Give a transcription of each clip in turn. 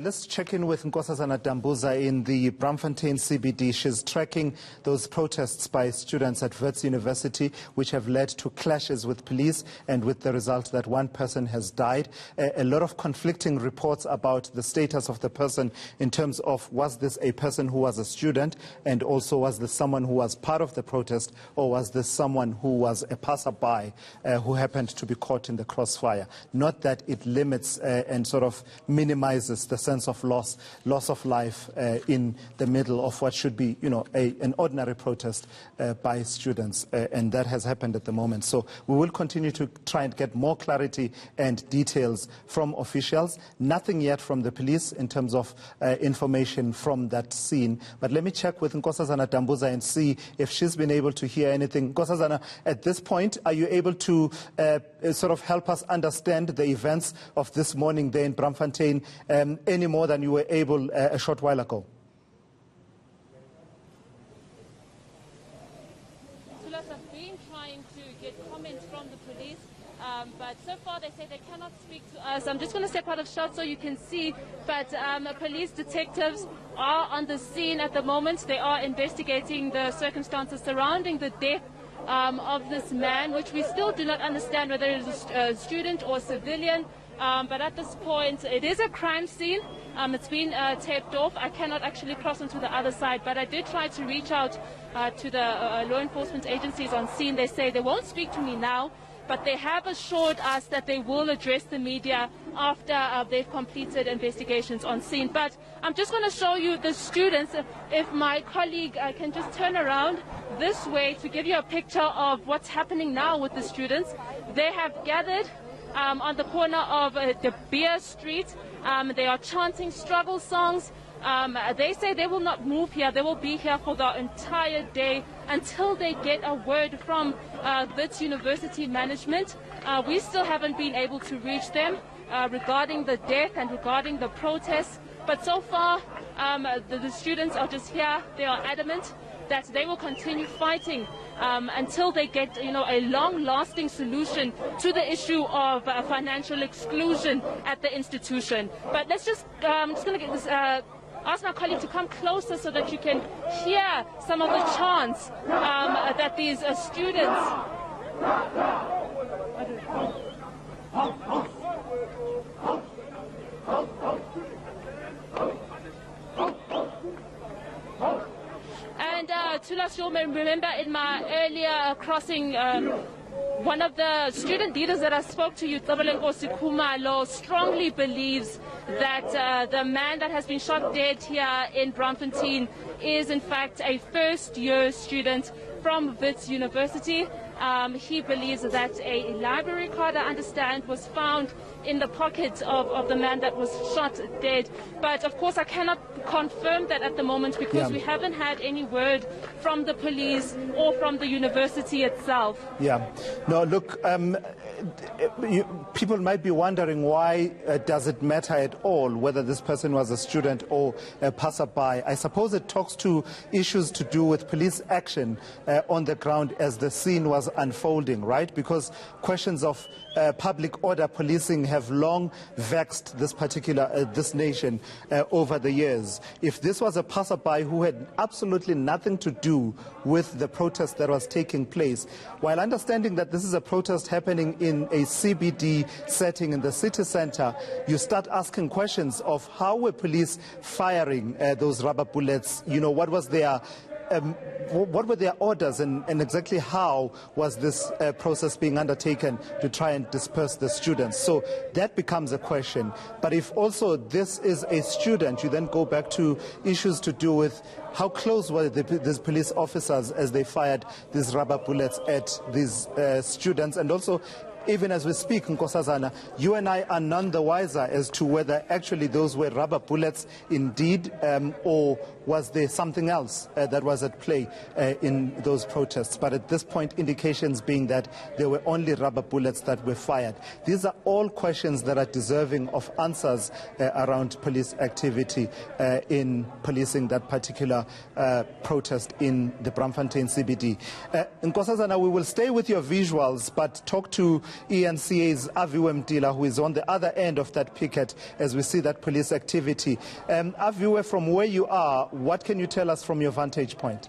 Let's check in with Nkosazana Dambuza in the Braamfontein CBD. She's tracking those protests by students at Wits University, which have led to clashes with police and with the result that one person has died. A lot of conflicting reports about the status of the person in terms of was this a person who was a student, and also was this someone who was part of the protest, or was this someone who was a passerby who happened to be caught in the crossfire. Not that it limits and sort of minimizes the sense of loss of life in the middle of what should be, an ordinary protest by students, and that has happened at the moment. So we will continue to try and get more clarity and details from officials. Nothing yet from the police in terms of information from that scene. But let me check with Nkosazana Dambuza and see if she's been able to hear anything. Nkosazana, at this point, are you able to sort of help us understand the events of this morning there in Braamfontein any more than you were able a short while ago? I've been trying to get comments from the police, but so far they say they cannot speak to us. I'm just going to step out of shot so you can see, but police detectives are on the scene at the moment. They are investigating the circumstances surrounding the death of this man, which we still do not understand whether it is a student or a civilian. But at this point, it is a crime scene. It's been taped off. I cannot actually cross onto the other side, but I did try to reach out to the law enforcement agencies on scene. They say they won't speak to me now, but they have assured us that they will address the media after they've completed investigations on scene. But I'm just going to show you the students. If my colleague can just turn around this way to give you a picture of what's happening now with the students. They have gathered on the corner of the Beer Street. They are chanting struggle songs. They say they will not move here. They will be here for the entire day until they get a word from Wits University management. We still haven't been able to reach them regarding the death and regarding the protests. But so far, the students are just here. They are adamant that they will continue fighting until they get, a long-lasting solution to the issue of financial exclusion at the institution. But let's just, I'm just going to get this, ask my colleague to come closer so that you can hear some of the chants that these students. And Tulas, you'll remember in my earlier crossing, one of the student leaders that I spoke to, Nkosazana, strongly believes that the man that has been shot dead here in Braamfontein is in fact a first-year student from Wits University. He believes that a library card, I understand, was found in the pocket of the man that was shot dead. But of course I cannot confirm that at the moment because we haven't had any word from the police or from the university itself. Yeah. No, look, people might be wondering why does it matter at all whether this person was a student or a passerby. I suppose it talks to issues to do with police action on the ground as the scene was unfolding, right? Because questions of public order policing have long vexed this nation over the years. If this was a passerby who had absolutely nothing to do with the protest that was taking place, while understanding that this is a protest happening in a CBD setting in the city center, you start asking questions of how were police firing those rubber bullets? What was their what were their orders, and exactly how was this process being undertaken to try and disperse the students? So that becomes a question. But if also this is a student, you then go back to issues to do with how close were these police officers as they fired these rubber bullets at these students, and also even as we speak, Nkosazana, you and I are none the wiser as to whether actually those were rubber bullets indeed, or was there something else that was at play in those protests. But at this point, indications being that there were only rubber bullets that were fired. These are all questions that are deserving of answers around police activity in policing that particular protest in the Braamfontein CBD. Nkosazana, we will stay with your visuals, but talk to eNCA's Aviwe Mdila, who is on the other end of that picket as we see that police activity. Aviwe, from where you are, what can you tell us from your vantage point?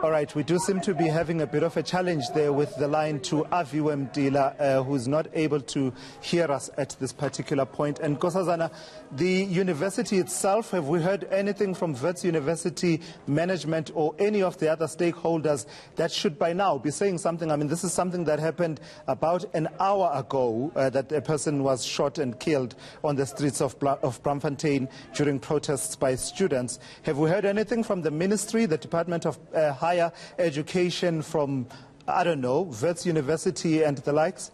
All right, we do seem to be having a bit of a challenge there with the line to Aviwe Mdila, who's not able to hear us at this particular point. And Nkosazana, the university itself, have we heard anything from Wits University management or any of the other stakeholders that should by now be saying something? I mean, this is something that happened about an hour ago, that a person was shot and killed on the streets of Braamfontein during protests by students. Have we heard anything from the ministry, the Department of Higher Education, from, I don't know, Wits University and the likes?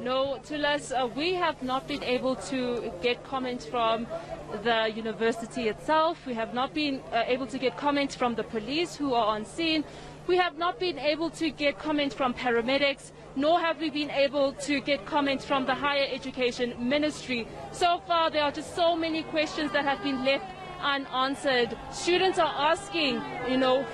No, Tulas, we have not been able to get comments from the university itself. We have not been able to get comments from the police who are on scene. We have not been able to get comments from paramedics, nor have we been able to get comments from the Higher Education Ministry. So far, there are just so many questions that have been left unanswered. Students are asking,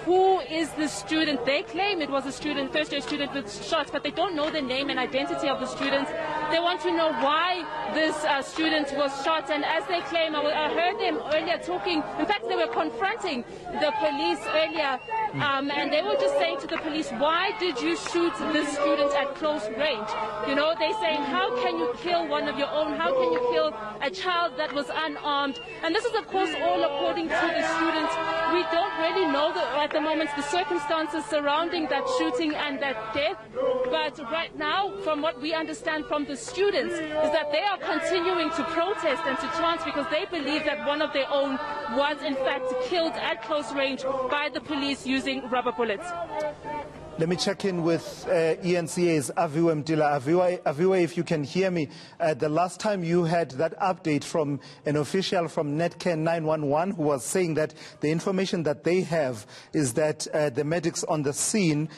who is the student? They claim it was a student, first-year student with shots, but they don't know the name and identity of the student. They want to know why this student was shot, and as they claim, I heard them earlier talking, in fact they were confronting the police earlier, and they were just saying to the police, why did you shoot this student at close range? They're saying, how can you kill one of your own? How can you kill a child that was unarmed? And this is of course all according to the students. We don't really know at the moment the circumstances surrounding that shooting and that death, but right now, from what we understand from the students, is that they are continuing to protest and to chant because they believe that one of their own was in fact killed at close range by the police using rubber bullets. Let me check in with eNCA's Aviwe Mdila. Aviwe, if you can hear me, the last time you had that update from an official from eNCA 911 who was saying that the information that they have is that the medics on the scene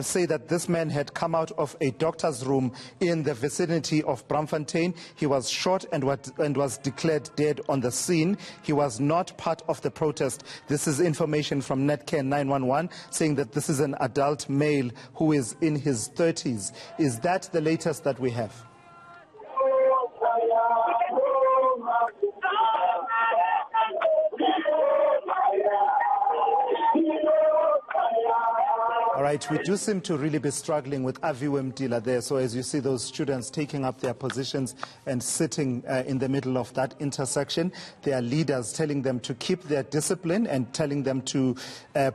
say that this man had come out of a doctor's room in the vicinity of Braamfontein. He was shot and was declared dead on the scene. He was not part of the protest. This is information from eNCA 911 saying that this is an adult male who is in his 30s. Is that the latest that we have? All right, we do seem to really be struggling with Aviwe Mdila there. So as you see those students taking up their positions and sitting in the middle of that intersection, their leaders telling them to keep their discipline and telling them to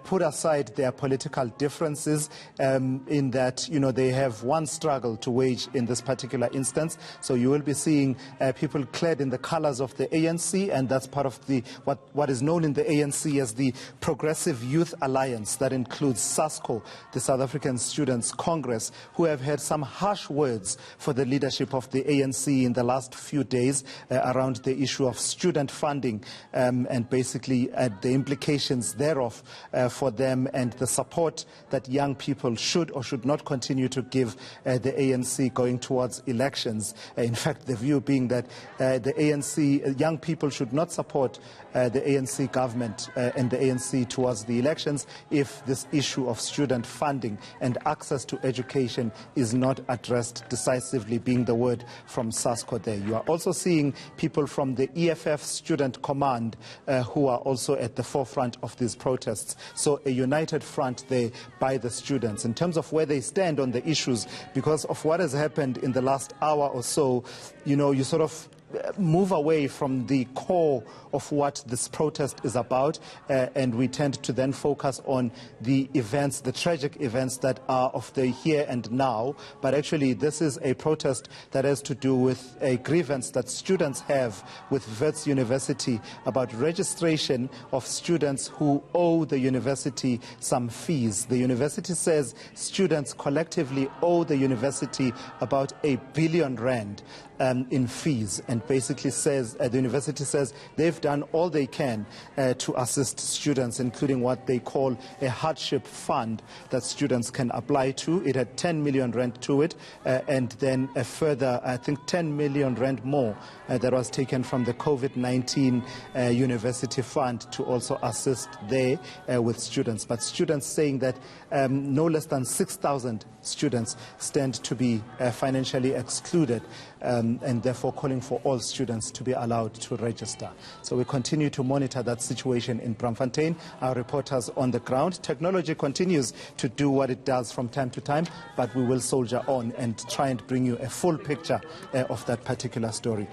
put aside their political differences in that, they have one struggle to wage in this particular instance. So you will be seeing people clad in the colors of the ANC, and that's part of the what is known in the ANC as the Progressive Youth Alliance. That includes SASCO, the South African Students' Congress, who have had some harsh words for the leadership of the ANC in the last few days around the issue of student funding and basically the implications thereof for them and the support that young people should or should not continue to give the ANC going towards elections. In fact, the view being that the ANC, young people should not support the ANC government and the ANC towards the elections if this issue of student funding and access to education is not addressed decisively, being the word from SASCO there. You are also seeing people from the EFF Student Command who are also at the forefront of these protests. So a united front there by the students. In terms of where they stand on the issues, because of what has happened in the last hour or so, you sort of move away from the core of what this protest is about, and we tend to then focus on the events, the tragic events that are of the here and now. But actually, this is a protest that has to do with a grievance that students have with Wits University about registration of students who owe the university some fees. The university says students collectively owe the university about R1 billion in fees, and and basically says, the university says they've done all they can to assist students, including what they call a hardship fund that students can apply to. It had 10 million rand to it, and then a further, I think, 10 million rand more that was taken from the COVID-19 university fund to also assist there with students. But students saying that no less than 6,000 students stand to be financially excluded, and therefore calling for all students to be allowed to register. So we continue to monitor that situation in Braamfontein. Our reporters on the ground. Technology continues to do what it does from time to time, but we will soldier on and try and bring you a full picture of that particular story.